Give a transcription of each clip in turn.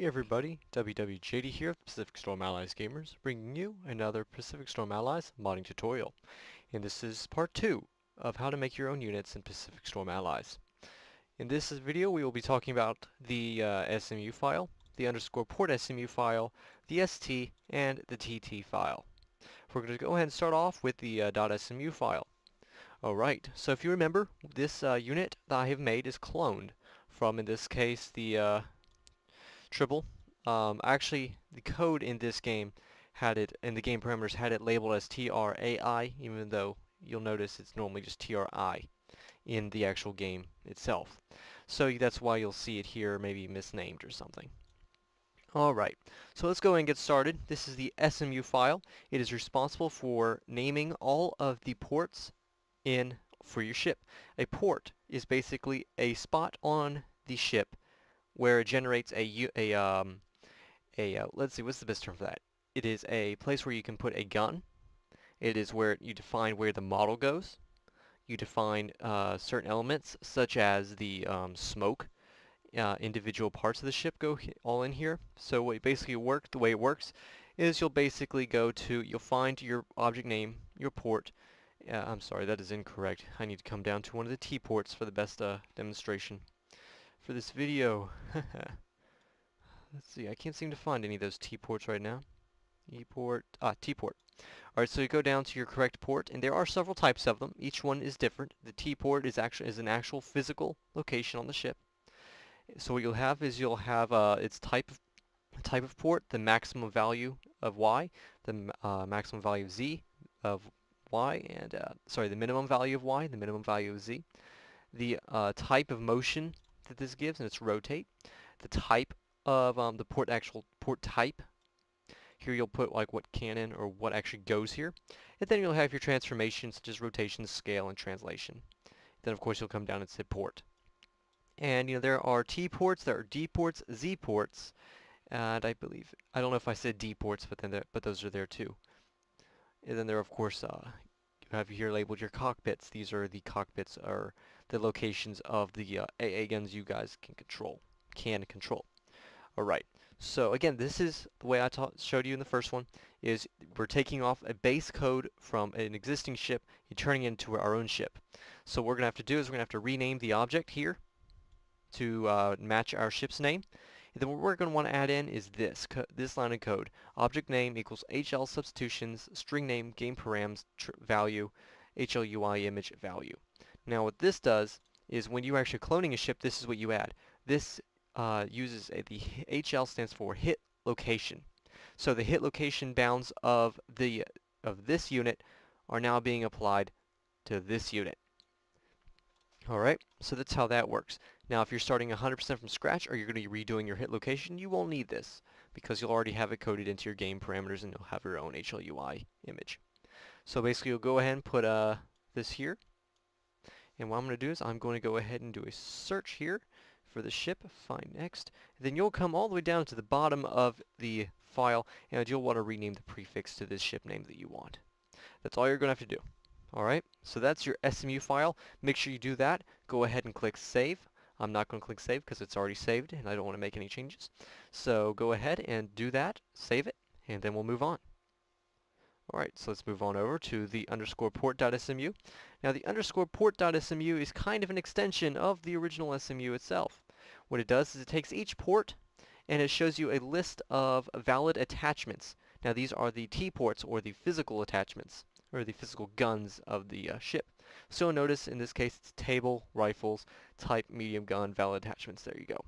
Hey everybody, WWJD here of Pacific Storm Allies Gamers, bringing you another Pacific Storm Allies modding tutorial. And this is part 2 of how to make your own units in Pacific Storm Allies. In this video we will be talking about the SMU file, the underscore port SMU file, the ST, and the TT file. We're going to go ahead and start off with the .smu file. Alright, so if you remember, this unit that I have made is cloned from, in this case, the triple. Actually, the code in this game had it, in the game parameters, had it labeled as TRAI, even though you'll notice it's normally just TRI in the actual game itself. So that's why you'll see it here maybe misnamed or something. Alright, so let's go and get started. This is the SMU file. It is responsible for naming all of the ports in for your ship. A port is basically a spot on the ship where it generates let's see, what's the best term for that? It is a place where you can put a gun. It is where you define where the model goes. You define certain elements such as the smoke. Individual parts of the ship go all in here. So the way it works is you'll find your object name, your port. I'm sorry, that is incorrect. I need to come down to one of the T ports for the best demonstration for this video. Let's see, I can't seem to find any of those T ports right now. T port. Alright, so you go down to your correct port, and there are several types of them. Each one is different. The T port is an actual physical location on the ship. So what you'll have its type of port, the maximum value of Y, the maximum value of Z of Y, and the minimum value of Y, the minimum value of Z. The type of motion that this gives, and it's rotate. The type of the actual port type. Here you'll put like what cannon or what actually goes here. And then you'll have your transformations such as rotation, scale, and translation. Then of course you'll come down and say port. And there are T ports, there are D ports, Z ports, and I don't know if I said D ports, but those are there too. And then there are, of course, you have here labeled your cockpits. These are the cockpits, or the locations of the AA guns you guys can control. Alright, so again, this is the way I showed you in the first one, is we're taking off a base code from an existing ship and turning it into our own ship. So what we're going to have to do is we're going to have to rename the object here to match our ship's name. And then what we're going to want to add in is this line of code. Object name equals HL substitutions, string name, game params, value, HLUI image value. Now what this does is when you're actually cloning a ship, this is what you add. This uses the HL stands for hit location. So the hit location bounds of this unit are now being applied to this unit. Alright, so that's how that works. Now if you're starting 100% from scratch, or you're going to be redoing your hit location, you won't need this, because you'll already have it coded into your game parameters and you'll have your own HLUI image. So basically you'll go ahead and put this here, and what I'm going to do is I'm going to go ahead and do a search here for the ship, find next, and then you'll come all the way down to the bottom of the file, and you'll want to rename the prefix to this ship name that you want. That's all you're going to have to do. Alright, so that's your SMU file. Make sure you do that. Go ahead and click save. I'm not going to click save because it's already saved and I don't want to make any changes. So go ahead and do that, save it, and then we'll move on. Alright, so let's move on over to the underscore port.smu. Now the underscore port.smu is kind of an extension of the original SMU itself. What it does is it takes each port and it shows you a list of valid attachments. Now these are the T ports, or the physical attachments, or the physical guns of the ship. So notice in this case it's table, rifles, type, medium gun, valid attachments. There you go.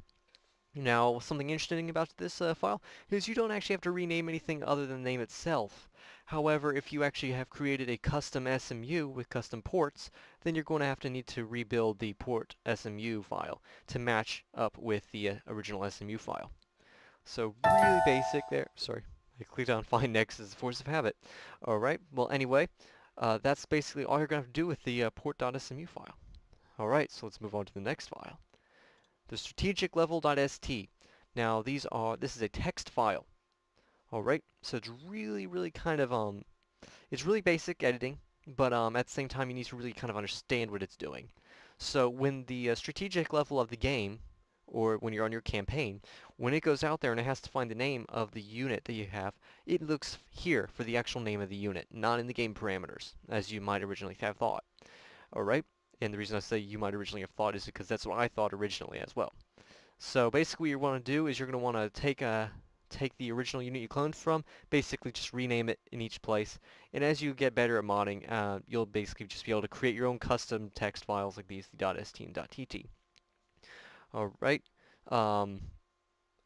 Now something interesting about this file is you don't actually have to rename anything other than the name itself. However, if you actually have created a custom SMU with custom ports, then you're going to need to rebuild the port SMU file to match up with the original SMU file. So really basic there. Sorry, I clicked on find next as a force of habit. Alright, well anyway, that's basically all you're going to have to do with the port.smu file. Alright, so let's move on to the next file. The strategic level.st. Now this is a text file. Alright, so it's really kind of, it's really basic editing, but at the same time you need to really kind of understand what it's doing. So when the strategic level of the game or when you're on your campaign, when it goes out there and it has to find the name of the unit that you have, it looks here for the actual name of the unit, not in the game parameters, as you might originally have thought. Alright? And the reason I say you might originally have thought is because that's what I thought originally as well. So basically what you want to do is you're going to want to take the original unit you cloned from, basically just rename it in each place, and as you get better at modding, you'll basically just be able to create your own custom text files like these, the .st and .tt. Alright, I'll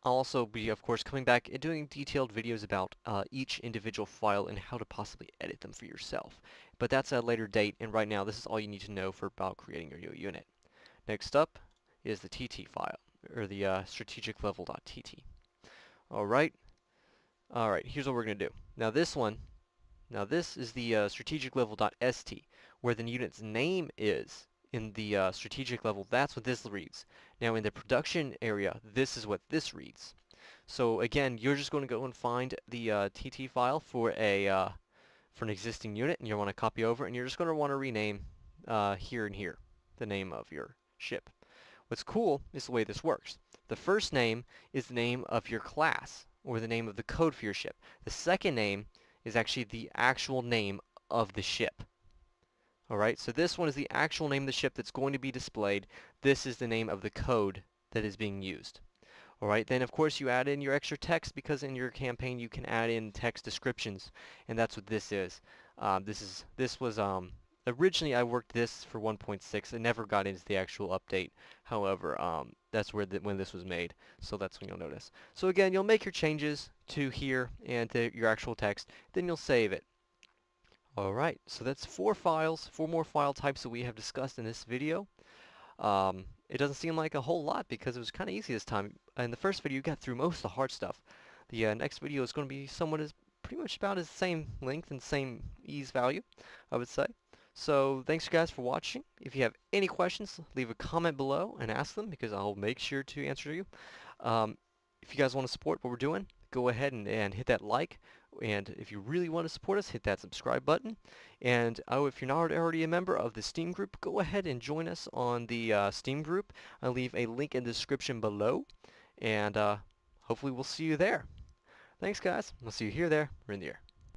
also be, of course, coming back and doing detailed videos about each individual file and how to possibly edit them for yourself. But that's at a later date, and right now this is all you need to know for about creating your new unit. Next up is the TT file, or the strategic level.tt. Alright, here's what we're going to do. Now this is the strategic level.st, where the unit's name is in the strategic level. That's what this reads. Now in the production area, this is what this reads. So again, you're just going to go and find the TT file for an existing unit, and you want to copy over, and you're just going to want to rename here and here the name of your ship. What's cool is the way this works. The first name is the name of your class, or the name of the code for your ship. The second name is actually the actual name of the ship. Alright, so this one is the actual name of the ship that's going to be displayed. This is the name of the code that is being used. Alright, then of course you add in your extra text, because in your campaign you can add in text descriptions, and that's what this is. This was originally I worked this for 1.6. It never got into the actual update. However, that's where when this was made, so that's when you'll notice. So again, you'll make your changes to here and to your actual text, then you'll save it. Alright, so that's 4 more file types that we have discussed in this video. It doesn't seem like a whole lot because it was kind of easy this time. In the first video, you got through most of the hard stuff. The next video is going to be pretty much about the same length and same ease value, I would say. So thanks guys for watching. If you have any questions, leave a comment below and ask them, because I'll make sure to answer you. If you guys want to support what we're doing, go ahead and hit that like. And if you really want to support us, hit that subscribe button. And if you're not already a member of the Steam group, go ahead and join us on the Steam group. I'll leave a link in the description below. And hopefully we'll see you there. Thanks guys. We'll see you here, there, or in the air.